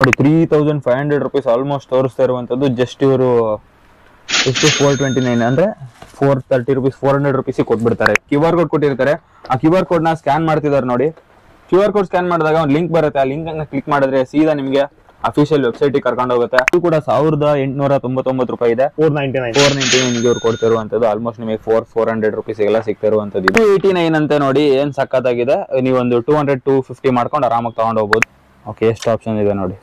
ನೋಡಿ 3500 rupees almost ತೋರಿಸ್ತಾ ಇರುವಂತದ್ದು. ಜಸ್ಟ್ ಇವರು ಎಷ್ಟು 429 ಅಂದ್ರೆ 430 rupees 400 rupees ಕೊಟ್ಬಿಡ್ತಾರೆ. QR ಕೋಡ್ ಕೊಟ್ಟಿರ್ತಾರೆ, ಆ QR ಕೋಡ್ ನ ಸ್ಕ್ಯಾನ್ ಮಾಡ್ತಿದ್ದಾರೆ ನೋಡಿ. QR ಕೋಡ್ ಸ್ಕ್ಯಾನ್ ಮಾಡಿದಾಗ ಒಂದು ಲಿಂಕ್ ಬರುತ್ತೆ, ಆ ಲಿಂಕ್ ಅನ್ನ ಕ್ಲಿಕ್ ಮಾಡಿದ್ರೆ ಸೀದಾ ನಿಮಗೆ ಅಫಿಷಿಯಲ್ ವೆಬ್ಸೈಟ್ ಕರ್ಕೊಂಡು ಹೋಗುತ್ತೆ. ಇದು ಕೂಡ 1899 ರೂಪಾಯಿ ಇದೆ. 499 ಇವ್ರು ಕೊಡ್ತಿರುವಂತದ್ದು. ಆಲ್ಮೋಸ್ಟ್ ನಿಮಗೆ 400 rupees ಎಲ್ಲ ಸಿಗ್ತಿರುವಂತದ್ದು. 289 ಅಂತ ನೋಡಿ, ಏನ್ ಸಕ್ಕತ್ತಾಗಿದೆ. ನೀವು ಒಂದು 200 250 ಮಾಡ್ಕೊಂಡು ಆರಾಮಾಗಿ ತಗೊಂಡು ಹೋಗ್ಬೋದು. ಓಕೆ, ಎಷ್ಟು ಆಪ್ಷನ್ ಇದೆ ನೋಡಿ.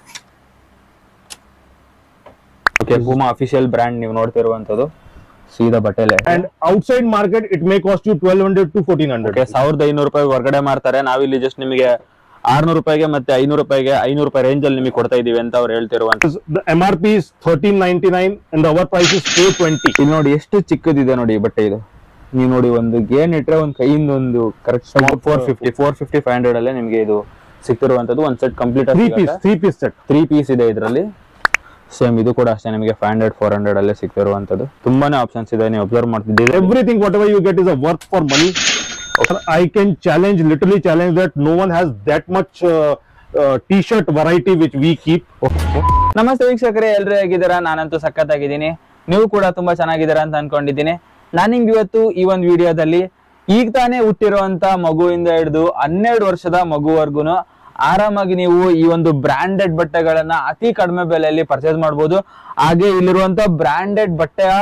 ಓಕೆ, ಪೂಮಾ ಅಫಿಷಿಯಲ್ ಬ್ರ್ಯಾಂಡ್ ನೀವು ನೋಡ್ತಿರುವಂತದ್ದು ಸೀದಾ ಬಟ್ಟೆಲೆ. And outside market it may cost you 1200 to 1400. Okay, 1500 ರೂಪಾಯಿ ಹೊರಗಡೆ ಮಾರ್ತಾರೆ. ನಾವಿಲ್ಲಿ ಜಸ್ಟ್ ನಿಮಗೆ 600 ರೂಪಾಯಿಗೆ ಮತ್ತೆ 500 ರೂಪಾಯಿಗೆ 500 ರೂಪಾಯಿ ರೇಂಜ್ ಅಲ್ಲಿ ನಿಮಗೆ ಕೊಡ್ತಾ ಇದೀವಿ ಅಂತ ಅವ್ರು ಹೇಳ್ತಿರುವಂತದ್ದು. The MRP is 1399 and our price is 420. ಇಲ್ಲಿ ನೋಡಿ ಎಷ್ಟು ಚಿಕ್ಕದಿದೆ ನೋಡಿ ಬಟ್ಟೆ ಇದು. ನೀವು ನೋಡಿ ಒಂದು ಗೇನ್ ಇಟ್ರೆ ಒಂದು ಕೈಯಿಂದ ಒಂದು ಕರೆಕ್ಟ್ 450 500 ಅಲ್ಲೇ ನಿಮಗೆ ಇದು ಸಿಗ್ತಿರುವಂತದ್ದು. ಒಂದು set complete 3 piece set 3 piece ಇದೆ ಇದರಲ್ಲಿ. ಸೇಮ್ ಇದು ಕೂಡ ಅಷ್ಟೇ ನಿಮಗೆ 500 400 ಅಲ್ಲೇ ಸಿಗ್ತಿರುವಂತದ್ದು. ತುಂಬಾನೇ ಆಪ್ಷನ್ಸ್ ಇದೆ, ನೀವು ಅಬ್ಸರ್ವ್ ಮಾಡ್ತಿದ್ದೀರಿ. Everything whatever you get is a worth for money. I can literally challenge that no one has that much t-shirt variety which we keep. ನಮಸ್ತೆ ವೀಕ್ಷಕರೇ, ಎಲ್ಲರೂ ಹೇಗಿದ್ದೀರಾ? ನಾನಂತೂ ಸಖತ್ತಾಗಿದ್ದೀನಿ, ನೀವು ಕೂಡ ತುಂಬಾ ಚೆನ್ನಾಗಿದ್ದೀರಾ ಅಂತ ಅನ್ಕೊಂಡಿದ್ದೀನಿ. ನಾನು ನಿಮ್ಗೆ ಇವತ್ತು ಈ ಒಂದು ವಿಡಿಯೋದಲ್ಲಿ ಈಗ ತಾನೇ ಹುಟ್ಟಿರುವಂತ ಮಗುವಿಂದ ಹಿಡಿದು 12 ವರ್ಷದ ಮಗುವರೆಗೂ ಆರಾಮಾಗಿ ನೀವು ಈ ಒಂದು ಬ್ರಾಂಡೆಡ್ ಬಟ್ಟೆಗಳನ್ನ ಅತಿ ಕಡಿಮೆ ಬೆಲೆಯಲ್ಲಿ ಪರ್ಚೇಸ್ ಮಾಡಬಹುದು. ಹಾಗೆ ಇಲ್ಲಿರುವಂತ ಬ್ರಾಂಡೆಡ್ ಬಟ್ಟೆಯ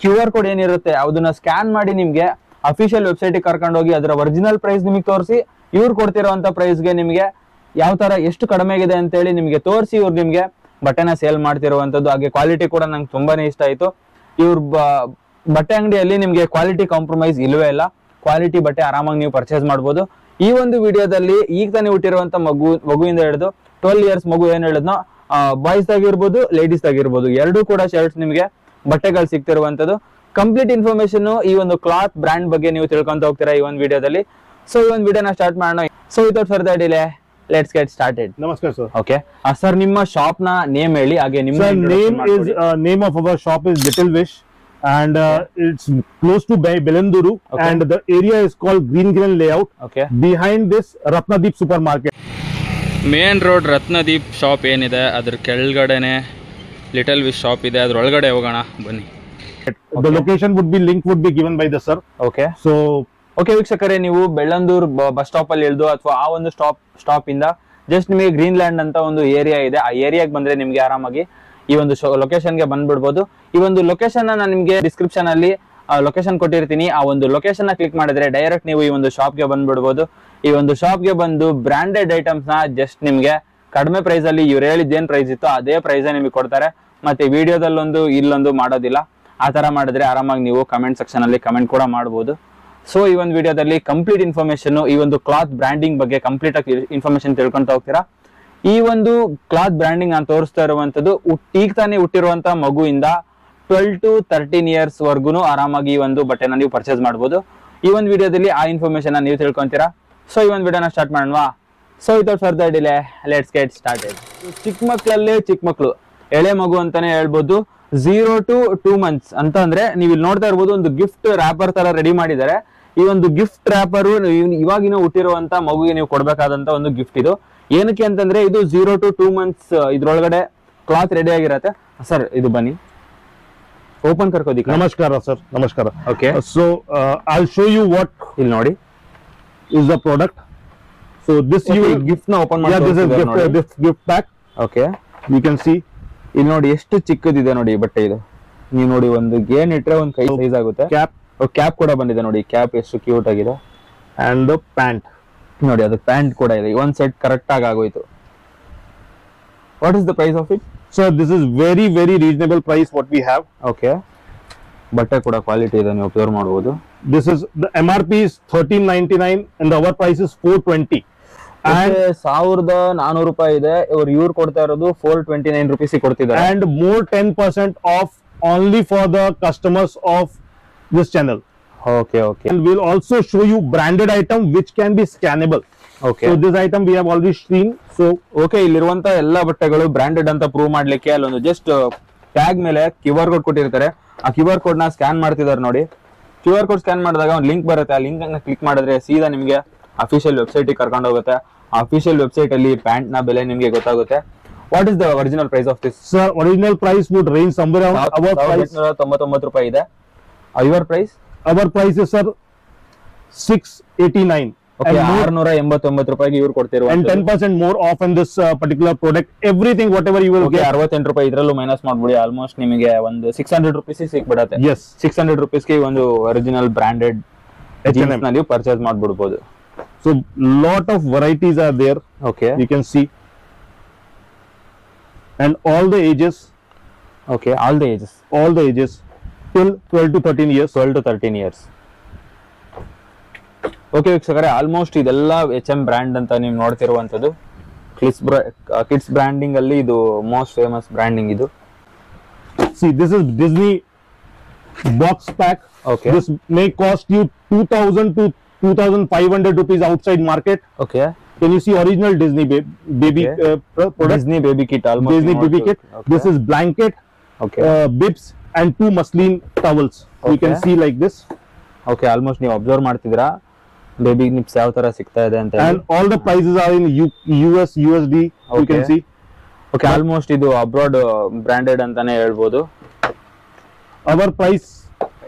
QR ಕೋಡ್ ಏನಿರುತ್ತೆ ಅದನ್ನ ಸ್ಕ್ಯಾನ್ ಮಾಡಿ ನಿಮ್ಗೆ ಅಫಿಷಿಯಲ್ ವೆಬ್ಸೈಟ್ ಕರ್ಕೊಂಡು ಹೋಗಿ ಅದರ ಒರಿಜಿನಲ್ ಪ್ರೈಸ್ ನಿಮಗೆ ತೋರಿಸಿ, ಇವ್ರು ಕೊಡ್ತಿರೋಂತ ಪ್ರೈಸ್ಗೆ ನಿಮಗೆ ಯಾವ ತರ ಎಷ್ಟು ಕಡಿಮೆ ಇದೆ ಅಂತ ಹೇಳಿ ನಿಮಗೆ ತೋರಿಸಿ ಇವ್ರು ನಿಮ್ಗೆ ಬಟ್ಟೆನ ಸೇಲ್ ಮಾಡ್ತಿರುವಂತದ್ದು. ಹಾಗೆ ಕ್ವಾಲಿಟಿ ಕೂಡ ನಂಗೆ ತುಂಬಾನೇ ಇಷ್ಟ ಆಯ್ತು. ಇವ್ರ ಬಟ್ಟೆ ಅಂಗಡಿಯಲ್ಲಿ ನಿಮ್ಗೆ ಕ್ವಾಲಿಟಿ ಕಾಂಪ್ರಮೈಸ್ ಇಲ್ವೇ ಇಲ್ಲ. ಕ್ವಾಲಿಟಿ ಬಟ್ಟೆ ಆರಾಮಾಗಿ ನೀವು ಪರ್ಚೇಸ್ ಮಾಡ್ಬೋದು. ಈ ಒಂದು ವಿಡಿಯೋದಲ್ಲಿ ಈಗ ತಾನೇ ಹುಟ್ಟಿರುವಂತ ಮಗುವಿಂದ ಹಿಡಿದು 12 years ಮಗು ಏನ್ ಹೇಳಿದ್ನೋ, ಬಾಯ್ಸ್ ಆಗಿರ್ಬೋದು ಲೇಡೀಸ್ ಆಗಿರ್ಬೋದು, ಎರಡೂ ಕೂಡ ಶರ್ಟ್ಸ್ ನಿಮ್ಗೆ ಬಟ್ಟೆಗಳು ಸಿಗ್ತಿರುವಂತದ್ದು. ಕಂಪ್ಲೀಟ್ ಇನ್ಫಾರ್ಮೇಶನ್ ಈ ಒಂದು ಕ್ಲಾತ್ ಬ್ರ್ಯಾಂಡ್ ಬಗ್ಗೆ ನೀವು ತಿಳ್ಕೊಂತ ಹೋಗ್ತೀರಾ ಈ ಒಂದು ವಿಡಿಯೋದಲ್ಲಿ. ಸೊ ಈ ಒಂದು ವಿಡಿಯೋನ ಸ್ಟಾರ್ಟ್ ಮಾಡೋಣ. So without further delay let's get started. ನಮಸ್ಕಾರ ಸರ್. ಓಕೆ ಸರ್, ನಿಮ್ಮ ಶಾಪ್ ನ ನೇಮ್ ಹೇಳಿ. ಹಾಗೆ ನಿಮ್ಮ name of our shop is little wish and it's close to Belenduru. Okay. And the area is called Green Layout. Okay. Behind this Ratnadeep supermarket. Main road Ratnadeep shop ಏನಿದೆ ಅದ್ರ ಕೆಳಗಡೆನೆ little wish shop ಇದೆ. ಅದ್ರ ಒಳಗಡೆ ಹೋಗೋಣ ಬನ್ನಿ. The location would be given by the sir. Okay. So okay ವೀಕ್ಷಕರೇ, ನೀವು ಬೆಳ್ಳಂದೂರ್ bus stop ಅಲ್ಲಿ ಇಳಿದು ಅಥವಾ ಆ ಒಂದು ಸ್ಟಾಪ್ ಇಂದ ಜಸ್ಟ್ ನಿಮಗೆ ಗ್ರೀನ್ ಲ್ಯಾಂಡ್ ಅಂತ ಒಂದು ಏರಿಯಾ ಇದೆ. ಆ ಏರಿಯಾಗೆ ಬಂದ್ರೆ ನಿಮ್ಗೆ ಆರಾಮಾಗಿ ಈ ಒಂದು ಲೊಕೇಶನ್ಗೆ ಬಂದ್ಬಿಡ್ಬೋದು. ಈ ಒಂದು ಲೊಕೇಶನ್ ನಾನು ನಿಮ್ಗೆ ಡಿಸ್ಕ್ರಿಪ್ಷನ್ ಅಲ್ಲಿ ಲೊಕೇಶನ್ ಕೊಟ್ಟಿರ್ತೀನಿ. ಆ ಒಂದು ಲೊಕೇಶನ್ ನ ಕ್ಲಿಕ್ ಮಾಡಿದ್ರೆ ಡೈರೆಕ್ಟ್ ನೀವು ಈ ಒಂದು ಶಾಪ್ಗೆ ಬಂದ್ಬಿಡ್ಬೋದು. ಈ ಒಂದು ಶಾಪ್ಗೆ ಬಂದು ಬ್ರಾಂಡೆಡ್ ಐಟಮ್ಸ್ ನ ಜಸ್ಟ್ ನಿಮ್ಗೆ ಕಡಿಮೆ ಪ್ರೈಸ್ ಅಲ್ಲಿ ಇವ್ರು ಹೇಳಿದ ಏನ್ ಪ್ರೈಸ್ ಇತ್ತು ಅದೇ ಪ್ರೈಸ್ ನಿಮಗೆ ಕೊಡ್ತಾರೆ. ಮತ್ತೆ ವಿಡಿಯೋದಲ್ಲೊಂದು ಇಲ್ಲೊಂದು ಮಾಡೋದಿಲ್ಲ. ಆ ತರ ಮಾಡಿದ್ರೆ ಆರಾಮಾಗಿ ನೀವು ಕಮೆಂಟ್ ಸೆಕ್ಷನ್ ಅಲ್ಲಿ ಕಮೆಂಟ್ ಕೂಡ ಮಾಡಬಹುದು. ಸೊ ಈ ಒಂದು ವಿಡಿಯೋದಲ್ಲಿ ಕಂಪ್ಲೀಟ್ ಇನ್ಫಾರ್ಮೇಶನ್ ಈ ಒಂದು ಕ್ಲಾತ್ ಬ್ರ್ಯಾಂಡಿಂಗ್ ಬಗ್ಗೆ ಕಂಪ್ಲೀಟ್ ಆಗಿ ಇನ್ಫಾರ್ಮೇಶನ್ ತಿಳ್ಕೊಂತ ಹೋಗ್ತೀರಾ. ಈ ಒಂದು ಕ್ಲಾತ್ ಬ್ರ್ಯಾಂಡಿಂಗ್ ನಾನು ತೋರಿಸ್ತಾ ಇರುವಂತದ್ದು ಈಗ ತಾನೇ ಹುಟ್ಟಿರುವಂತ ಮಗುವಿಂದ 12 to 13 years ವರ್ಗುನು ಆರಾಮಾಗಿ ಈ ಒಂದು ಬಟ್ಟೆನ ನೀವು ಪರ್ಚೇಸ್ ಮಾಡಬಹುದು. ಈ ಒಂದು ವಿಡಿಯೋದಲ್ಲಿ ಆ ಇನ್ಫಾರ್ಮೇಶನ್ ನೀವು ತಿಳ್ಕೊಂತೀರಾ. ಸೊ ಈ ಒಂದು ವಿಡಿಯೋನ ಸ್ಟಾರ್ಟ್ ಮಾಡೋಣ. So without further delay let's get started. ಚಿಕ್ಕ ಮಕ್ಕಳಲ್ಲೇ ಚಿಕ್ಕ ಮಕ್ಕಳು, ಎಳೆ ಮಗು ಅಂತಾನೆ ಹೇಳ್ಬೋದು. 0 to 2 months ಅಂತ ಅಂದ್ರೆ ನೀವು ಇಲ್ಲಿ ನೋಡ್ತಾ ಇರ್ಬೋದು, ಒಂದು ಗಿಫ್ಟ್ ರ್ಯಾಪರ್ ತರ ರೆಡಿ ಮಾಡಿದ್ದಾರೆ. ಈ ಒಂದು ಗಿಫ್ಟ್ ರ್ಯಾಪರ್ ಇವಾಗಿನ ಹುಟ್ಟಿರುವಂತ ಮಗುಗೆ ನೀವು ಕೊಡ್ಬೇಕಾದಂತ ಒಂದು ಗಿಫ್ಟ್ ಇದು. ಏನಕ್ಕೆ ಅಂತಂದ್ರೆ ಇದು 0 to 2 months ಇದ್ರೊಳಗಡೆ ಕ್ಲಾತ್ ರೆಡಿ ಆಗಿರತ್ತೆ. ಸರ್ ಇದು ಬನ್ನಿ ಓಪನ್ ಕರ್ಕೋದಿ. ನಮಸ್ಕಾರ ಸರ್. ನಮಸ್ಕಾರ. Okay, so I'll show you what ಇಲ್ಲಿ ನೋಡಿ is the product. So this you gift ನ ಓಪನ್ ಮಾಡಿ. Yeah, this is gift pack. Okay, you can see ಇಲ್ಲಿ ನೋಡಿ ಎಷ್ಟು ಚಿಕ್ಕದಿದೆ ನೋಡಿ ಬಟ್ಟೆ ಇದು. ನೀವು ನೋಡಿ ಒಂದು ಗೇನ್ ಇಟ್ರೆ ಒಂದು ಕೈ ಸೈಜ್ ಆಗುತ್ತೆ. ಕ್ಯಾಪ್ ಕೂಡ ಬಂದಿದೆ ನೋಡಿ. ಕ್ಯಾಪ್ ಎಷ್ಟು ಕ್ಯೂಟ್ ಆಗಿದೆ. and the pant ನೋಡಿ, ಅದು ಪ್ಯಾಂಟ್ ಕೂಡ ಇದೆ. ಒಂದ್ ಸೆಟ್ ಕರೆಕ್ಟ್ ಆಗಿ ಆಗೋಯ್ತು. What is the price of it? So this is very reasonable price what we have. Okay, ಬಟ್ಟೆ ಕೂಡ ಕ್ವಾಲಿಟಿ ಇದೆ, ನೀವು ಅಬ್ಸರ್ವ್ ಮಾಡಬಹುದು. This is the MRP is 1399 and our price is 420. And 1400 ರೂಪಾಯಿ ಇದೆ. ಇವ್ರು ಕೊಡ್ತಾ ಇರೋದು 429 rupees ಕೊಡ್ತಿದ್ದಾರೆ. And more 10% off only for the customers of this channel. Okay. And we'll also show you branded item which can be scannable. Okay. So this item we have already seen. So okay, ಇಲ್ಲಿರುವಂತ ಎಲ್ಲಾ ಬಟ್ಟೆಗಳು branded ಅಂತ prove ಮಾಡ್ಲಿಕ್ಕೆ ಅಲ್ಲೊಂದು just tag ಮೇಲೆ QR code ಕೊಟ್ಟಿರ್ತಾರೆ. ಆ QR code ನ scan ಮಾಡ್ತಿದ್ದಾರೆ ನೋಡಿ. QR ಕೋಡ್ ಸ್ಕ್ಯಾನ್ ಮಾಡಿದಾಗ ಒಂದು ಲಿಂಕ್ ಬರುತ್ತೆ. ಆ ಲಿಂಕ್ ಅನ್ನ ಕ್ಲಿಕ್ ಮಾಡಿದ್ರೆ ಸೀದಾ ನಿಮ್ಗೆ ಅಫಿಷಿಯಲ್ ವೆಬ್ಸೈಟ್ ಕರ್ಕೊಂಡು ಹೋಗುತ್ತೆ. ಆ ಅಫಿಷಿಯಲ್ ವೆಬ್ಸೈಟ್ ಅಲ್ಲಿ ಪ್ಯಾಂಟ್ ನ ಬೆಲೆ ನಿಮ್ಗೆ ಗೊತ್ತಾಗುತ್ತೆ. What is the original price of this? Sir, original price would range somewhere around our price. 1899 ರೂಪಾಯಿ ಇದೆ. Your price? Our price is, sir, 689. Okay, 689 ರೂಪಾಯಿಗೆ ಇವ್ರು ಕೊಡ್ತಿರುವ And 10% more off in this particular product. Everything, whatever you will okay, get. 68 ರೂಪಾಯಿ ಇದ್ರಲ್ಲೂ minus ಮಾಡ್ಬಿಡಿ. Almost ನಿಮಗೆ ಒಂದು 600 rupees ಸಿಕ್ಬಿಡತ್ತೆ. Yes. 600 ರುಪೀಸ್ಗೆ ಒಂದು ಒರಿಜಿನಲ್ ಬ್ರಾಂಡೆಡ್ ಜೀನ್ಸ್ ನ ನೀವು ಪರ್ಚೇಸ್ ಮಾಡ್ಬಿಡ್ಬೋದು. So lot of varieties are there. Okay, You can see. And all the ages, okay, all the ages, till 12 to 13 years. 12 to 13 years. Okay ವೀಕ್ಷಕರೇ, almost ಇದೆಲ್ಲ HM brand ಅಂತ ನೀವು ನೋಡ್ತಿರುವಂತದ್ದು. Kids branding ಅಲ್ಲಿ ಇದು ಮೋಸ್ಟ್ ಫೇಮಸ್ ಬ್ರ್ಯಾಂಡಿಂಗ್ ಇದು. See, this is Disney box pack. Okay. This may cost you 2,000 to 2,500 rupees outside market. Okay, Can you see original Disney baby Okay. product? Disney baby kit, almost Disney baby kit. This is blanket, okay, bibs, and 2 muslin towels. You can Okay. see like this. Okay, almost ನೀವು observe ಮಾಡ್ತಿದ್ದೀರಾ baby nibs ಯಾವ ತರ ಸಿಗ್ತಾ ಇದೆ ಅಂತ. And all the prices are in US USD. You can Okay. see. Okay, almost ಇದು abroad branded ಅಂತಾನೆ ಹೇಳ್ಬೋದು. Our price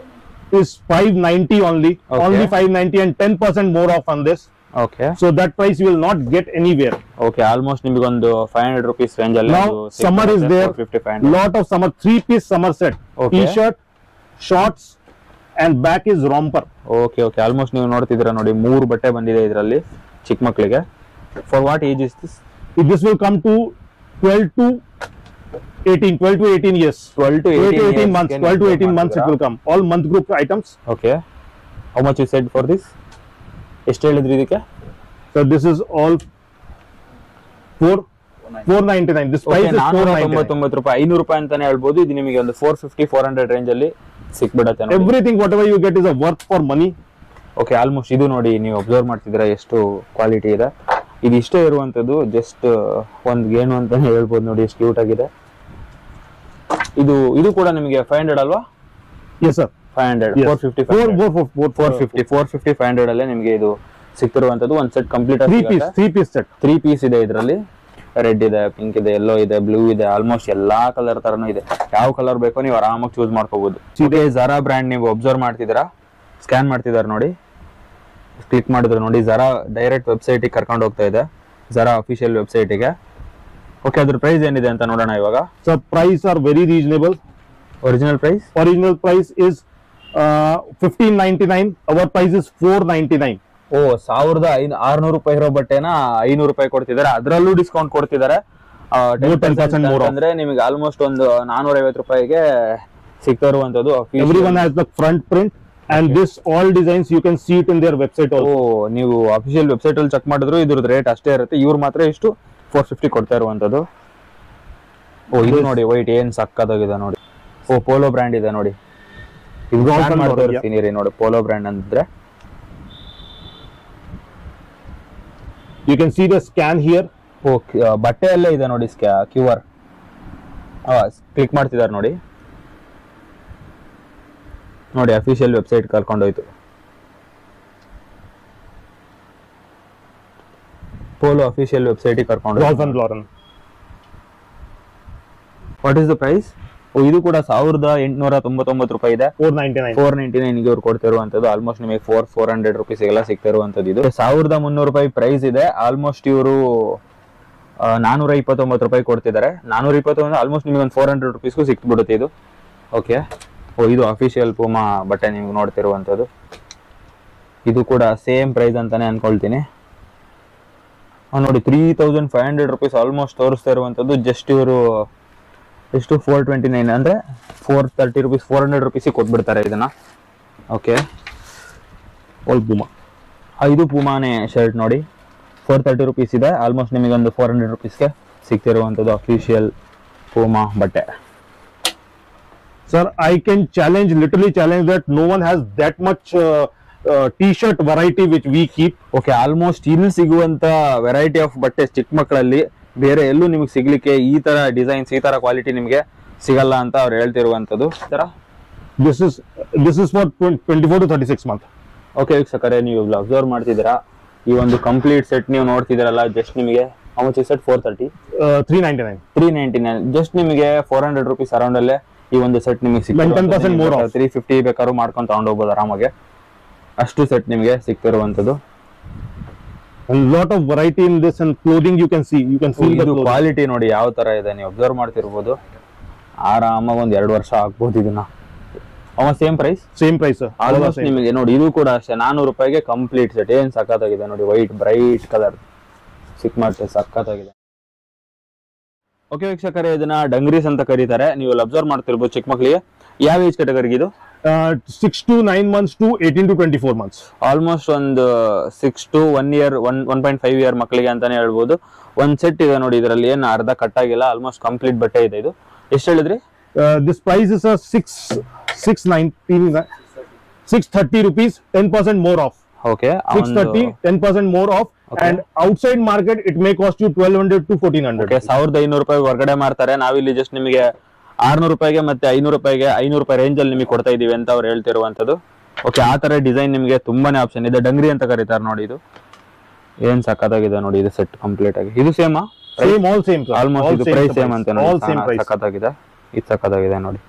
is 590 only. Okay. Only 590 and 10% more off on this. Okay, So that price you will not get anywhere. Okay, almost ನಿಮಗೊಂದು 500 rupees range ಅಲ್ಲಿ Now summer is there. 450-500. Lot of summer 3-piece summer set. Okay. T-shirt, shorts, and back is romper. Okay, okay, almost ನೀವು ನೋಡ್ತಿದ್ದೀರಾ ನೋಡಿ, 3 ಬಟ್ಟೆ ಬಂದಿದೆ ಇದರಲ್ಲಿ ಚಿಕ್ಕ ಮಕ್ಕಳಿಗೆ. For what age is this? This will come to 12 to 18 years. 12 to 18 months. 12 to 18 months it will come. All month group items. Okay, how much you said for this? ಎಷ್ಟು ಹೇಳಿದ್ರಿ ಇದಕ್ಕೆ? So this is all 499. This price is 499. 499 ರೂಪಾಯಿ, 500 ರೂಪಾಯಿ ಅಂತಾನೆ ಹೇಳ್ಬೋದು. ಇದು ನಿಮಗೆ ಒಂದು 450-400 ರೇಂಜ್ ಅಲ್ಲಿ ಸಿಕ್ಬಿಡತ್ತೆ ನೋಡಿ. Everything whatever you get is a worth for money. Okay, almost ಇದು ನೋಡಿ, ನೀವು ಅಬ್ಸರ್ವ್ ಮಾಡ್ತಿದ್ದೀರಾ ಎಷ್ಟು ಕ್ವಾಲಿಟಿ ಇದೆ. ಇದು ಇಷ್ಟೇ ಇರುವಂತದ್ದು, ಜಸ್ಟ್ ಒಂದ್ ಗೇಣು ಅಂತಾನೆ ಹೇಳ್ಬೋದು ನೋಡಿ, ಎಷ್ಟು ಕ್ಯೂಟ್ ಆಗಿದೆ. ಇದು ಕೂಡ ನಿಮಗೆ 500 ಅಲ್ವಾ? Yes sir. 500, Yes. 450, 450, 500 ಅಲ್ಲೇ ನಿಮಗೆ ಇದು ಸಿಕ್ತಿರುವಂತದ್ದು. ಒಂದ್ set complete 3 piece set. 3 piece ಇದೆ ಇದರಲ್ಲಿ. ರೆಡ್ ಇದೆ, ಪಿಂಕ್ ಇದೆ, ಯೆಲ್ಲೋ ಇದೆ, ಬ್ಲೂ ಇದೆ, ಆಲ್ಮೋಸ್ಟ್ ಎಲ್ಲಾ ಕಲರ್ ತರನು ಇದೆ. ಯಾವ ಕಲರ್ ಬೇಕೋ ನೀವು ಆರಾಮಾಗಿ ಚೂಸ್ ಮಾಡ್ಕೋಬಹುದು. ಇದೇ ಜರಾ ಬ್ರ್ಯಾಂಡ್ ನೀವು ಅಬ್ಸರ್ವ್ ಮಾಡ್ತಿದ್ದೀರಾ, ಸ್ಕ್ಯಾನ್ ಮಾಡ್ತಿದ್ದಾರೆ ನೋಡಿ, ಕ್ಲಿಕ್ ಮಾಡಿದ್ರೆ ನೋಡಿ ಜರಾ ಡೈರೆಕ್ಟ್ ವೆಬ್ಸೈಟ್ ಕರ್ಕೊಂಡು ಹೋಗ್ತಾ ಇದೆ, ಜರಾ ಅಫಿಷಿಯಲ್ ವೆಬ್ಸೈಟ್ ಗೆ. ಓಕೆ, ಅದ್ರ ಪ್ರೈಸ್ ಏನಿದೆ ಅಂತ ನೋಡೋಣ ಇವಾಗ. So price are very reasonable. Original price? Original price is 1599. Our price is 499. Oh, 1600 ರೂಪಾಯಿ ಇರೋ ಬಟ್ಟೆನ 500 ರೂಪಾಯಿ ಕೊಡ್ತಿದ್ದಾರೆ, ಅದರಲ್ಲೂ ಡಿಸ್ಕೌಂಟ್ ಕೊಡ್ತಿದ್ದಾರೆ. 10% more ಅಂದ್ರೆ ನಿಮಗೆ ಆಲ್ಮೋಸ್ಟ್ ಒಂದು 450 ರೂಪಾಯಿಗೆ ಸಿಗ್ತಾ ಇರುವಂತದ್ದು. Everyone has the front print and this all designs you can see it in their website also. ಓ, ನೀವು ಅಫಿಷಿಯಲ್ ವೆಬ್ಸೈಟ್ ಅಲ್ಲಿ ಚೆಕ್ ಮಾಡಿದ್ರು ಇದ್ರದ್ದು ರೇಟ್ ಅಷ್ಟೇ ಇರುತ್ತೆ. ಇವ್ರು ಮಾತ್ರ ಇಷ್ಟು 450 ಕೊಡ್ತಾ ಇರುವಂತದ್ದು. ಓ, ಇದು ನೋಡಿ ವೈಟ್ ಏನ್ ಸಕ್ಕತ್ತಾಗಿದೆ ನೋಡಿ. ಓ, ಪೋಲೋ ಬ್ರ್ಯಾಂಡ್ ಇದೆ ನೋಡಿ, ಇದು ಮಾಡ್ತೀನಿ ರೀ ನೋಡಿ, ಪೋಲೋ ಬ್ರ್ಯಾಂಡ್ ಅಂದ್ರೆ. You can see the scan here. ಓ, ಬಟ್ಟೆ ಅಲ್ಲೇ ಇದೆ ನೋಡಿ, QR ಕ್ಲಿಕ್ ಮಾಡ್ತಿದ್ದಾರೆ ನೋಡಿ. ನೋಡಿ ಅಫಿಷಿಯಲ್ ವೆಬ್ಸೈಟ್ ಕರ್ಕೊಂಡೋಯ್ತು. ಪೋಲೋ ಅಫಿಷಿಯಲ್ ವೆಬ್ಸೈಟ್ ಕರ್ಕೊಂಡು. Ralph and Lauren. What is the price? ಇದು ಕೂಡ 1899 ರೂಪಾಯಿ ಇದೆ. 499. 499 ಗೆ ಅವ್ರು ಕೊಡ್ತಿರುವಂತದ್ದು. ಆಲ್ಮೋಸ್ಟ್ ನಿಮಗೆ 400 ರುಪೀಸ್ ಎಲ್ಲ ಸಿಗ್ತಿರುವಂತದ್ದು. ಇದು 1300 ರೂಪಾಯಿ ಪ್ರೈಸ್ ಇದೆ. ಆಲ್ಮೋಸ್ಟ್ ಇವರು 429 ರೂಪಾಯಿ ಕೊಡ್ತಿದ್ದಾರೆ. 429 ಆಲ್ಮೋಸ್ಟ್ ನಿಮಗೆ ಒಂದು 400 ರುಪೀಸ್ಗೂ ಸಿಕ್ಬಿಡುತ್ತೆ ಇದು. ಓಕೆ, ಓ, ಇದು ಅಫಿಷಿಯಲ್ ಪೂಮಾ ಬಟ್ಟೆ ನಿಮ್ಗೆ ನೋಡ್ತಿರುವಂತದ್ದು. ಇದು ಕೂಡ ಸೇಮ್ ಪ್ರೈಸ್ ಅಂತಾನೆ ಅನ್ಕೊಳ್ತೀನಿ. ನೋಡಿ 3500 ರುಪೀಸ್ ಆಲ್ಮೋಸ್ಟ್ ತೋರಿಸ್ತಾ ಇರುವಂತದ್ದು. ಜಸ್ಟ್ ಇವರು ಎಷ್ಟು 429 ಅಂದ್ರೆ 430 ರುಪೀಸ್, 400 ರುಪೀಸಿಗೆ ಕೊಟ್ಬಿಡ್ತಾರೆ ಇದನ್ನ. Okay, All Puma. ಇದು ಪೂಮಾನೇ ಶರ್ಟ್ ನೋಡಿ, 430 ರುಪೀಸ್ ಇದೆ. ಆಲ್ಮೋಸ್ಟ್ ನಿಮಗೆ ಒಂದು 400 ರುಪೀಸ್ಗೆ ಸಿಗ್ತಿರುವಂತದ್ದು ಅಫಿಷಿಯಲ್ ಪೂಮಾ ಬಟ್ಟೆ. Sir, I can literally challenge that no one has that much T-shirt variety which we keep. Okay, almost ಇಲ್ಲಿ ಸಿಗುವಂತ ವೆರೈಟಿ ಆಫ್ ಬಟ್ಟೆ ಚಿಕ್ಕ ಮಕ್ಕಳಲ್ಲಿ ಬೇರೆ ಎಲ್ಲೂ ನಿಮಗೆ ಸಿಗ್ಲಿಕ್ಕೆ ಈ ತರ ಡಿಸೈನ್ಸ್, ಈ ತರ ಕ್ವಾಲಿಟಿ ನಿಮಗೆ ಸಿಗಲ್ಲ ಅಂತ ಅವ್ರು ಹೇಳ್ತಿರುವಂತದ್ದು. This is for 24 to 36 months. Okay ವೀಕ್ಷಕರೇ, ನೀವು ಅಬ್ಸರ್ವ್ ಮಾಡ್ತಿದ್ದೀರಾ, ಈ ಒಂದು ಕಂಪ್ಲೀಟ್ ಸೆಟ್ ನೀವು ನೋಡ್ತಿದ್ದೀರಲ್ಲ, ಜಸ್ಟ್ ನಿಮಗೆ ಹೌ ಮಚ್ ಸೆಟ್ 430 399. 399 ಜಸ್ಟ್ ನಿಮಗೆ 400 rupees ಅರೌಂಡ್ ಅಲ್ಲೇ ಈ ಒಂದು ಸೆಟ್ ನಿಮಗೆ 10% more off. 350 ಬೇಕಾದ್ರೂ ಮಾಡ್ಕೊಂಡು ತಗೊಂಡು ಹೋಗ್ಬೋದು ಆರಾಮಾಗಿ. ಅಷ್ಟು ಸೆಟ್ ನಿಮಗೆ ಸಿಗ್ತಿರುವಂತದ್ದು. A lot of variety in this, and clothing you can see the clothing. Quality ನೋಡಿ ಯಾವ ತರ ಇದೆ, ನೀವು ಅಬ್ಸರ್ವ್ ಮಾಡ್ತಿರ್ಬೋದು. ಆರಾಮಾಗಿ ಒಂದ್ 2 ವರ್ಷ ಆಗ್ಬೋದು ಇದನ್ನ. Same price sir. ಆಲ್ಮೋಸ್ಟ್ ನಿಮಗೆ ನೋಡಿ ಇದು ಕೂಡ ಅಷ್ಟೇ 400 ರೂಪಾಯಿಗೆ ಕಂಪ್ಲೀಟ್ ಸೆಟ್. ಏನ್ ಸಖತ್ತಾಗಿದೆ ನೋಡಿ, ವೈಟ್ ಬ್ರೈಟ್ ಕಲರ್ ಸಿಕ್ ಮಾಡ್ತೆ, ಸಖತ್ತಾಗಿದೆ. ಓಕೆ ವೀಕ್ಷಕರೇ, ಇದನ್ನ ಡಂಗ್ರೀಸ್ ಅಂತ ಕರೀತಾರೆ. ನೀವು ಅಬ್ಸರ್ವ್ ಮಾಡ್ತಿರ್ಬೋದು ಚಿಕ್ಕ ಮಕ್ಕಳಿಗೆ. ಯಾವ ಏಜ್ ಕ್ಯಾಟಗರಿಗೆ ಇದು? 6 to 9 months to 18 to 24 months. Almost ಒಂದು 6 to 1 year 1.5 year ಮಕ್ಕಳಿಗೆ ಅಂತಾನೆ ಹೇಳ್ಬೋದು. ಒಂದ್ ಸೆಟ್ ಇದೆ ನೋಡಿ, ಇದರಲ್ಲಿ ಏನು ಅರ್ಧ ಕಟ್ ಆಗಿಲ್ಲ, ಆಲ್ಮೋಸ್ಟ್ ಕಂಪ್ಲೀಟ್ ಬಟ್ಟೆ ಇದೆ. ಇದು ಎಷ್ಟು ಹೇಳಿದ್ರಿ? This price is a 630 rupees, 10% more off. Okay, 630, 10% more off. Okay. And outside market it may cost you 1200 to 1400. Okay, 1500 ರೂಪಾಯಿ ಹೊರಗಡೆ ಮಾರ್ತಾರೆ. ನಾವಿಲ್ಲಿ ಜಸ್ಟ್ ನಿಮಗೆ 600 ರೂಪಾಯಿಗೆ ಮತ್ತೆ 500 ರೂಪಾಯಿಗೆ 500 ರೂಪಾಯಿ ರೇಂಜ್ ಅಲ್ಲಿ ನಿಮಗೆ ಕೊಡ್ತಾ ಇದೀವಿ ಅಂತ ಅವ್ರು ಹೇಳ್ತಿರುವಂತದ್ದು. ಓಕೆ, ಆ ತರ ಡಿಸೈನ್ ನಿಮಗೆ ತುಂಬಾನೇ ಆಪ್ಷನ್ ಇದೆ. ಡಂಗ್ರಿ ಅಂತ ಕರೀತಾರೆ ನೋಡಿ. ಇದು ಏನ್ ಸಖತ್ತಾಗಿದೆ ನೋಡಿ, ಇದು ಸೆಟ್ ಕಂಪ್ಲೀಟ್ ಆಗಿ. ಇದು ಸೇಮಾ? Same, all same sir. Almost ಇದು ಪ್ರೈಸ್ ಸೇಮ್ ಅಂತ ನೋಡಿ, ಸಖತ್ತಾಗಿದೆ. ಇದು ಸಖತ್ತಾಗಿದೆ ನೋಡಿ.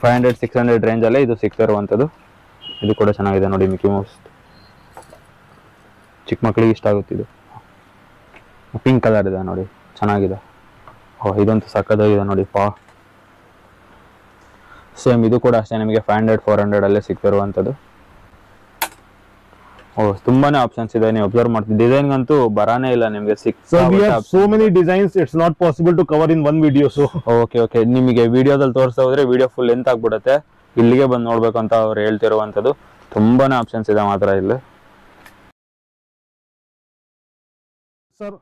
500-600 ರೇಂಜ್ ಅಲ್ಲೇ ಇದು ಸಿಗ್ತಿರುವಂತದ್ದು. ಇದು ಕೂಡ ಚೆನ್ನಾಗಿದೆ ನೋಡಿ, ಮಿಕ್ಕಿ ಮೌಸ್. ಚಿಕ್ಕ ಮಕ್ಕಳಿಗೆ ಇಷ್ಟ ಆಗುತ್ತೆ. ಇದು ಪಿಂಕ್ ಕಲರ್ ಇದೆ ನೋಡಿ, ಚೆನ್ನಾಗಿದೆ. ಇದಂತೂ ಸಖತ್ತಾಗಿದೆ ನೋಡಿ ಪಾ. ಸೇಮ್ ಇದು ಕೂಡ ಅಷ್ಟೇ ನಿಮಗೆ 500-400 ಅಲ್ಲೇ ಸಿಗ್ತಿರುವಂತದ್ದು. ತುಂಬಾನೇ ಆಪ್ಷನ್ಸ್ ಇದೆ. ನೀವು ಅಬ್ಸರ್ವ್ ಮಾಡ್ತೀವಿ, ಡಿಸೈನ್ ಅಂತೂ ಬರಾನೇ ಇಲ್ಲ ನಿಮಗೆ. So we have so many designs, it's not possible to cover in one video. So okay, ನಿಮಗೆ ವಿಡಿಯೋದಲ್ಲಿ ತೋರಿಸ್ತಾ ಹೋದ್ರೆ ವಿಡಿಯೋ ಫುಲ್ ಲೆಂತ್ ಆಗ್ಬಿಡುತ್ತೆ. ಇಲ್ಲಿಗೆ ಬಂದು ನೋಡ್ಬೇಕು ಅಂತ ಅವ್ರು ಹೇಳ್ತಿರುವಂತದ್ದು. ತುಂಬಾನೇ ಆಪ್ಷನ್ಸ್ ಇದೆ ಮಾತ್ರ ಇಲ್ಲಿ. sir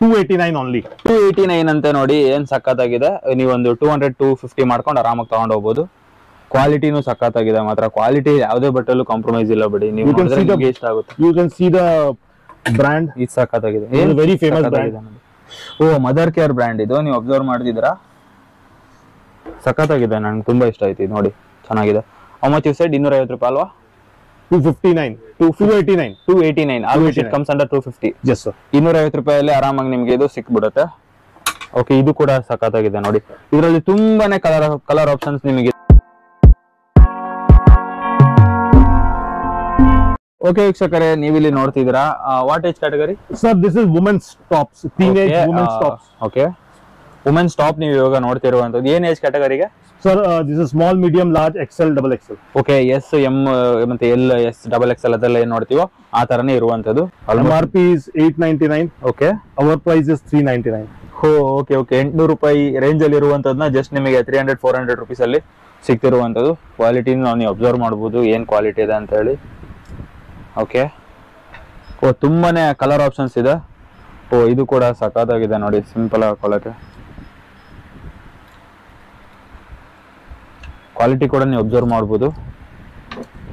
289 only. 289 ಅಂತ ನೋಡಿ, ಏನ್ ಸಖತ್ತಾಗಿದೆ. ನೀವೊಂದು 200-250 ಮಾಡ್ಕೊಂಡು ಆರಾಮಾಗಿ ತಗೊಂಡು ಹೋಗ್ಬೋದು. ಕ್ವಾಲಿಟಿನೂ ಸಖತ್ತಾಗಿದೆ ಮಾತ್ರ. ಕ್ವಾಲಿಟಿ ಯಾವುದೇ ಬಟ್ಟೆಲ್ಲೂ ಕಾಂಪ್ರಮೈಸ್ ಇಲ್ಲ ಬಿಡಿ. ನೀವು ನೋಡಿದ್ರೆ ಇಷ್ಟ ಆಗುತ್ತೆ. You can see the brand. ಇದು ಸಖತ್ತಾಗಿದೆ. ಏನು very famous brand. Mother care brand ಇದು. ನೀವು ಅಬ್ಸರ್ವ್ ಮಾಡ್ತಿದ್ದೀರಾ? ಸಖತ್ತಾಗಿದೆ, ನಂಗೆ ತುಂಬಾ ಇಷ್ಟ ಆಯ್ತು ಇದು ನೋಡಿ, ಚೆನ್ನಾಗಿದೆ. How much you shed? 250 ರೂಪಾಯಿ ಅಲ್ವಾ? 259, 289. Almost it comes under 250. Yes sir. 250 ರೂಪಾಯಲ್ಲಿ ಆರಾಮಾಗಿ ನಿಮ್ಗೆ ಇದು ಸಿಕ್ಬಿಡುತ್ತೆ. ಓಕೆ, ಇದು ಕೂಡ ಸಖತ್ತಾಗಿದೆ ನೋಡಿ. ಇದರಲ್ಲಿ ತುಂಬಾನೇ ಕಲರ್ ಆಪ್ಷನ್ಸ್ ನಿಮಗೆ. ಓಕೆ ವೀಕ್ಷಕರೇ, ನೀವಿಲ್ಲಿ ನೋಡ್ತಿದ್ದೀರಾ what age category? Sir, this is women's tops, teenage women's tops. Okay, women's top ನೀವು ಇವಾಗ ನೋಡ್ತಿರುವಂತದ್ದು. ಏನ್ ಏಜ್ ಕ್ಯಾಟಗರಿಗೆ? Sir, this is small, medium, large, XL, XXL. Okay, S, M ಮತ್ತೆ ಎಲ್, ಎಸ್, XXL ಅದೆಲ್ಲ ಏನ್ ನೋಡ್ತೀವೋ ಆ ತರನೇ ಇರುವಂತದ್ದು. MRP is 899. Okay, our price is 399. Okay, 800 ರೂಪಾಯಿ ರೇಂಜ್ ಅಲ್ಲಿ ಇರುವಂತದ್ನ ಜಸ್ಟ್ ನಿಮಗೆ 300-400 ರೂಪೀಸ್ ಅಲ್ಲಿ ಸಿಗ್ತಿರುವಂತದ್ದು. ಕ್ವಾಲಿಟಿ ನೀವು ಅಬ್ಸರ್ವ್ ಮಾಡಬಹುದು, ಏನ್ ಕ್ವಾಲಿಟಿ ಇದೆ ಅಂತ ಹೇಳಿ. ಓಕೆ, ತುಂಬಾನೇ ಕಲರ್ ಆಪ್ಷನ್ಸ್ ಇದೆ. ಇದು ಕೂಡ ಸಖತ್ತಾಗಿದೆ ನೋಡಿ, ಸಿಂಪಲ್ ಹಾಕೊಳ್ಳಕ್ಕೆ. ಕ್ವಾಲಿಟಿ ಕೂಡ ನೀವು ಅಬ್ಸರ್ವ್ ಮಾಡ್ಬೋದು,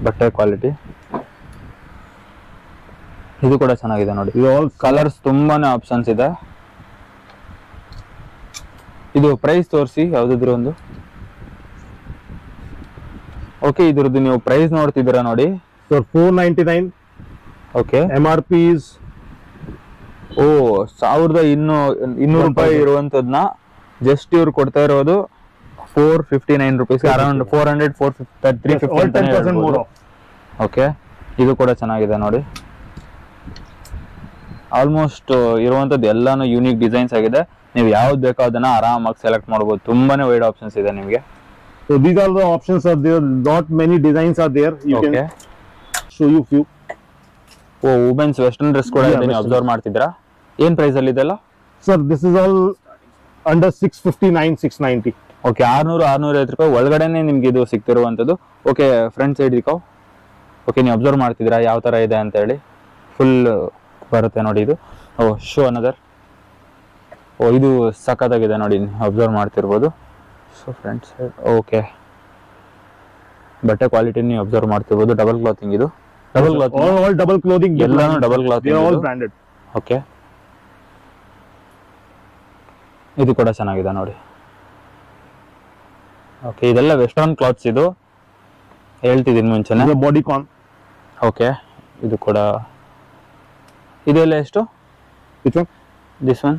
ಬಟ್ಟೆ ಕ್ವಾಲಿಟಿ. ಇದು ಕೂಡ ಚೆನ್ನಾಗಿದೆ ನೋಡಿ. ಇದು ಆಲ್ ಕಲರ್ಸ್, ತುಂಬಾನೇ ಆಪ್ಷನ್ಸ್ ಇದೆ. ಇದು ಪ್ರೈಸ್ ತೋರಿಸಿ ಯಾವ್ದಿದ್ರು ಒಂದು. ಓಕೆ, ಇದ್ರದ್ದು ನೀವು ಪ್ರೈಸ್ ನೋಡ್ತಿದ್ದೀರಾ ನೋಡಿ. So 499. ಓಕೆ, MRP is 1200 ರೂಪಾಯಿ ಇರುವಂತದ್ನ ಜಸ್ಟ್ ಇವ್ರು ಕೊಡ್ತಾ ಇರೋದು 459 rupees, around 400-450 more off. Okay, ಇದು ಕೂಡ ಚೆನ್ನಾಗಿದೆ ನೋಡಿ. ಆಲ್ಮೋಸ್ಟ್ ಇರುವಂತದ್ದು ಎಲ್ಲಾನು ಯೂನಿಕ್ ಡಿಸೈನ್ಸ್ ಆಗಿದೆ. ನೀವು ಯಾವ್ದು ಬೇಕೋ ಅದನ್ನ ಆರಾಮಾಗಿ ಸೆಲೆಕ್ಟ್ ಮಾಡಬಹುದು. ತುಂಬಾನೇ ವೈಡ್ ಆಪ್ಷನ್ಸ್ ಇದೆ ನಿಮಗೆ. So these are the options are there. Not many designs are there. You can show you few. Women's western dress ಕೂಡ ಇದೆ, ನೀವು ಅಬ್ಸರ್ವ್ ಮಾಡ್ತಿದ್ದೀರಾ? ಏನ್ ಪ್ರೈಸ್ ಅಲ್ಲಿ ಇದೆಲ್ಲ? Sir, this is all under 659, 690. Okay, 600-650 ರೂಪಾಯಿ ಒಳಗಡೆನೆ ನಿಮ್ಗೆ ಇದು ಸಿಗ್ತಿರುವಂತದ್ದು. ಓಕೆ, ಫ್ರಂಟ್ ಸೈಡ್ ಇಕೋ. ಓಕೆ, ನೀವು ಅಬ್ಸರ್ವ್ ಮಾಡ್ತಿದ್ದೀರಾ ಯಾವ ತರ ಇದೆ ಅಂತ ಹೇಳಿ. ಫುಲ್ ಬರುತ್ತೆ ನೋಡಿ ಇದು. Show another. ಇದು ಸಖತ್ತಾಗಿದೆ ನೋಡಿ, ಅಬ್ಸರ್ವ್ ಮಾಡ್ತಿರ್ಬೋದು. So front side. ಓಕೆ, ಬಟ್ಟೆ ಕ್ವಾಲಿಟಿ ನೀವು ಅಬ್ಸರ್ವ್ ಮಾಡ್ತಿರ್ಬೋದು. ಡಬಲ್ ಕ್ಲಾತಿಂಗ್ ಇದು. Double cloth, all double clothing. ಎಲ್ಲಾನು double clothing. They are all branded. Okay, ಇದು ಕೂಡ ಚೆನ್ನಾಗಿದೆ ನೋಡಿ. ಓಕೆ, ಇದೆಲ್ಲ ವೆಸ್ಟರ್ನ್ ಕ್ಲಾತ್ಸ್. ಇದು ಹೇಳ್ತಿದ್ದೀನಿ ಮುಂಚೆನೆ. ಬಾಡಿಕಾನ್. ಓಕೆ, ಇದು ಕೂಡ ಇದೆಲ್ಲ ಎಷ್ಟು? Which one? ದಿಸ್ ಒನ್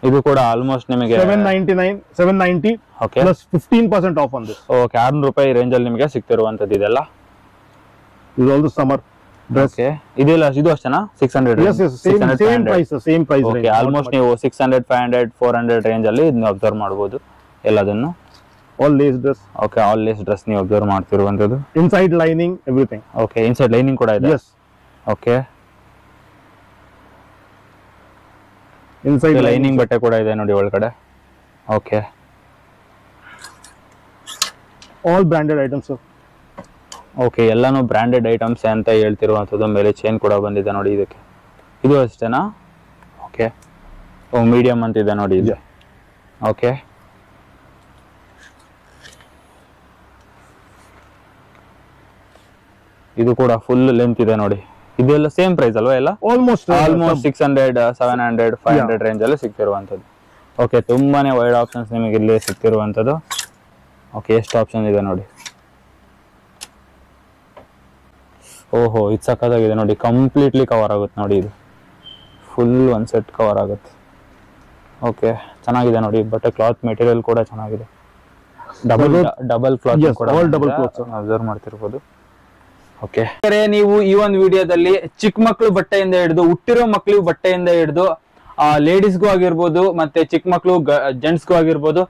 ಇದು ಕೂಡ ಆಲ್ಮೋಸ್ಟ್ ನಿಮಗೆ 790 okay plus 15% off on this. Okay 600 ರೂಪಾಯಿ ರೇಂಜ್ ಅಲ್ಲಿ ನಿಮಗೆ ಸಿಗ್ತಿರುವಂತದ್ದು ಇದೆಲ್ಲ. This is also summer dress. Okay ಇದೆಲ್ಲ ಇದು ಅಷ್ಟೇನಾ 600? Yes, same price okay range. Almost ನೀವು 600 500 400 ರೇಂಜ್ ಅಲ್ಲಿ ಇದನ್ನ ಅಬ್ಸರ್ವ್ ಮಾಡಬಹುದು ಎಲ್ಲದನ್ನು. All lace dress. Okay all lace dress ನೀವು ಅಬ್ಸರ್ವ್ ಮಾಡ್ತಿರುವಂತದ್ದು. Inside lining, everything. Okay inside lining ಕೂಡ ಇದೆ. Yes. ಓಕೆ Inside ಲೈನಿಂಗ್ ಬಟ್ಟೆ ಕೂಡ ಇದೆ ನೋಡಿ ಒಳಗಡೆ. Okay all branded items, sir. Okay ಎಲ್ಲಾನು ಬ್ರಾಂಡೆಡ್ ಐಟಮ್ಸ್ ಅಂತ ಹೇಳ್ತಿರುವಂತದ್ದು. ಮೇಲೆ ಚೈನ್ ಕೂಡ ಬಂದಿದೆ ನೋಡಿ ಇದಕ್ಕೆ. ಇದು ಅಷ್ಟೇನಾ? ಓಕೆ ಓ ಮೀಡಿಯಂ ಅಂತ ಇದೆ ನೋಡಿ ಇದು. ಓಕೆ ಇದು ಕೂಡ ಫುಲ್ ಲೆಂತ್ ಇದೆ ನೋಡಿ. ಇದೆಲ್ಲ ಸೇಮ್ ಪ್ರೈಸ್ ಅಲ್ವಾ ಎಲ್ಲ? Almost 600 700 500 ರೇಂಜ್ ಅಲ್ಲಿ ಸಿಗ್ತಿರುವಂತದ್ದು. ಓಕೆ ತುಂಬಾನೇ ವೈಡ್ ಆಪ್ಷನ್ಸ್ ನಿಮಗೆ ಇಲ್ಲಿ ಸಿಗ್ತಿರುವಂತದ್ದು. ಓಕೆ ಎಷ್ಟು ಆಪ್ಷನ್ ಇದೆ ನೋಡಿ. ಓಹೋ ಇದು ಸಕ್ಕತ್ತಾಗಿದೆ ನೋಡಿ. ಕಂಪ್ಲೀಟ್ಲಿ ಕವರ್ ಆಗುತ್ತೆ ನೋಡಿ. ಇದು ಫುಲ್ ಒನ್ ಸೆಟ್ ಕವರ್ ಆಗುತ್ತೆ. ಓಕೆ ಚೆನ್ನಾಗಿದೆ ನೋಡಿ. ಬಟ್ ಕ್ಲಾತ್ ಮೆಟೀರಿಯಲ್ ಕೂಡ ಚೆನ್ನಾಗಿದೆ. ಡಬಲ್ ಕ್ಲಾತ್ Yes, ಕೂಡ all double cloth, sir. ಅಬ್ಸರ್ವ್ ಮಾಡ್ತಿರ್ಬೋದು. ಓಕೆ ನೀವು ಈ ಒಂದು ವಿಡಿಯೋದಲ್ಲಿ ಚಿಕ್ಕ ಮಕ್ಕಳು ಬಟ್ಟೆಯಿಂದ ಹಿಡಿದು ಹುಟ್ಟಿರೋ ಮಕ್ಕಳು ಬಟ್ಟೆಯಿಂದ ಹಿಡಿದು ಲೇಡೀಸ್ಗೂ ಆಗಿರ್ಬೋದು ಮತ್ತೆ ಚಿಕ್ಕ ಮಕ್ಕಳು ಜೆಂಟ್ಸ್ಗೂ ಆಗಿರ್ಬೋದು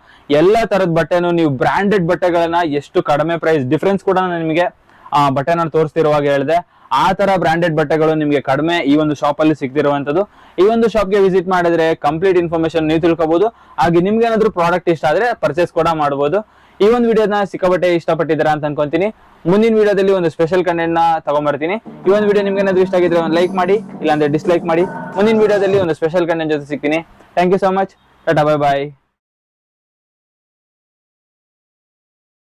ಎಲ್ಲಾ ತರದ ಬಟ್ಟೆನು ನೀವು ಬ್ರಾಂಡೆಡ್ ಬಟ್ಟೆಗಳನ್ನ ಎಷ್ಟು ಕಡಿಮೆ ಪ್ರೈಸ್ ಡಿಫ್ರೆನ್ಸ್ ಕೂಡ ನಾನು ನಿಮಗೆ ಬಟ್ಟೆನ ತೋರಿಸ್ತಿರುವಾಗ ಹೇಳಿದೆ. ಆ ತರ ಬ್ರಾಂಡೆಡ್ ಬಟ್ಟೆಗಳು ನಿಮಗೆ ಕಡಿಮೆ ಈ ಒಂದು ಶಾಪ್ ಅಲ್ಲಿ ಸಿಗ್ತಿರುವಂತದ್ದು. ಈ ಒಂದು ಶಾಪ್ಗೆ ವಿಸಿಟ್ ಮಾಡಿದ್ರೆ ಕಂಪ್ಲೀಟ್ ಇನ್ಫಾರ್ಮೇಶನ್ ನೀವು ತಿಳ್ಕೊಬಹುದು. ಹಾಗೆ ನಿಮ್ಗೆ ಏನಾದ್ರು ಪ್ರಾಡಕ್ಟ್ ಇಷ್ಟ ಆದ್ರೆ ಪರ್ಚೇಸ್ ಕೂಡ ಮಾಡಬಹುದು. ಈ ಒಂದು ವಿಡಿಯೋನ ಸಿಕ್ಕಾಪಟ್ಟೆ ಇಷ್ಟಪಟ್ಟಿದ್ದೀರಾ ಅಂತ ಅನ್ಕೊಂತೀನಿ. ಮುಂದಿನ ವಿಡಿಯೋದಲ್ಲಿ ಒಂದು ಸ್ಪೆಷಲ್ ಕಂಟೆಂಟ್ ನ ತಗೊಂಡ್ಬರ್ತೀನಿ. ಈ ಒಂದು ವಿಡಿಯೋ ನಿಮ್ಗೆ ಏನಾದ್ರು ಇಷ್ಟ ಆಗಿದ್ರೆ ಒಂದು ಲೈಕ್ ಮಾಡಿ, ಇಲ್ಲಾಂದ್ರೆ ಡಿಸ್ಲೈಕ್ ಮಾಡಿ. ಮುಂದಿನ ವಿಡಿಯೋದಲ್ಲಿ ಒಂದು ಸ್ಪೆಷಲ್ ಕಂಟೆಂಟ್ ಜೊತೆ ಸಿಗ್ತೀನಿ. Thank you so much. ಟಾಟಾ ಬೈ ಬಾಯ್.